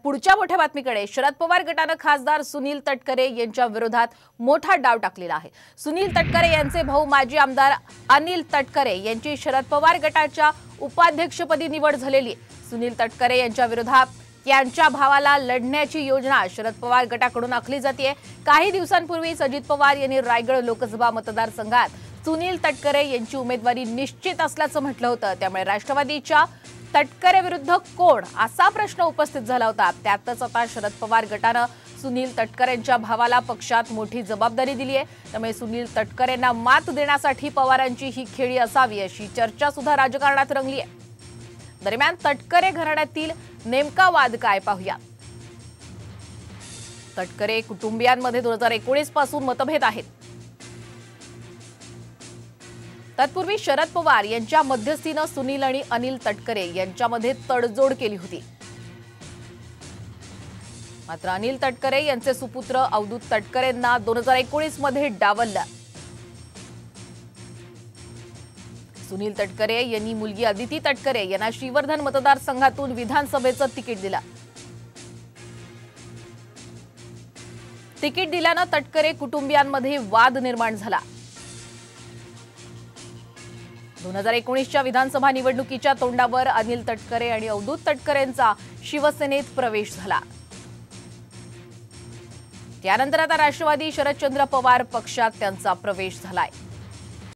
पुढच्या मोठ्या बातमीकडे शरद पवार गटाने खासदार सुनील तटकरे यांच्या विरोधात मोठा डाव टाकलेला आहे। सुनील तटकरे यांचे भाऊ माजी आमदार अनिल तटकरे यांची शरद पवार गटाच्या उपाध्यक्षपदी निवड झालेली आहे। सुनील तटकरे यांच्या विरोधात त्यांच्या भावाला लढण्याची योजना शरद पवार गटाकडून आखली जाते। काही दिवसांपूर्वी अजित पवार यांनी रायगड लोकसभा मतदारसंघात सुनील तटकरे यांची उमेदवारी निश्चित असल्याचं म्हटलं होतं। त्यामुळे राष्ट्रवादीच्या तटकरे विरुद्ध कोण असा प्रश्न उपस्थित झाला होता। त्यातच आता शरद पवार गटाने सुनील तटकरेंच्या भावाला पक्षात मोठी जबाबदारी दिली आहे। त्यामुळे सुनील तटकरेंना मात देण्यासाठी पवारांची ही खेळी असावी अशी चर्चा सुद्धा राजकारणात रंगली आहे। दरम्यान तटकरे घराण्यातील नेमका वाद काय पाहूया। तटकरे कुटुंबियांमध्ये 2019 पासून मतभेद आहेत। तत्पूर्वी शरद पवार यांच्या मध्यस्थीने सुनील आणि अनिल तटकरे यांच्यामध्ये तडजोड केली होती। मात्र अनिल तटकरे यांचे सुपुत्र अवधूत तटकरेंना 2019 मध्ये डावललं। सुनील तटकरे यांनी मुलगी अदिती तटकरे यांना श्रीवर्धन मतदारसंघातून विधानसभेचं तिकीट दिलं। तिकीट दिल्यानं तटकरे कुटुंबियांमध्ये वाद निर्माण झाला। 2019च्या विधानसभा निवडणुकीच्या तोंडावर अनिल तटकरे आणि अवधूत तटकरेंचा शिवसेनेत प्रवेश झाला। त्यानंतर आता राष्ट्रवादी शरदचंद्र पवार पक्षात त्यांचा प्रवेश झालाय।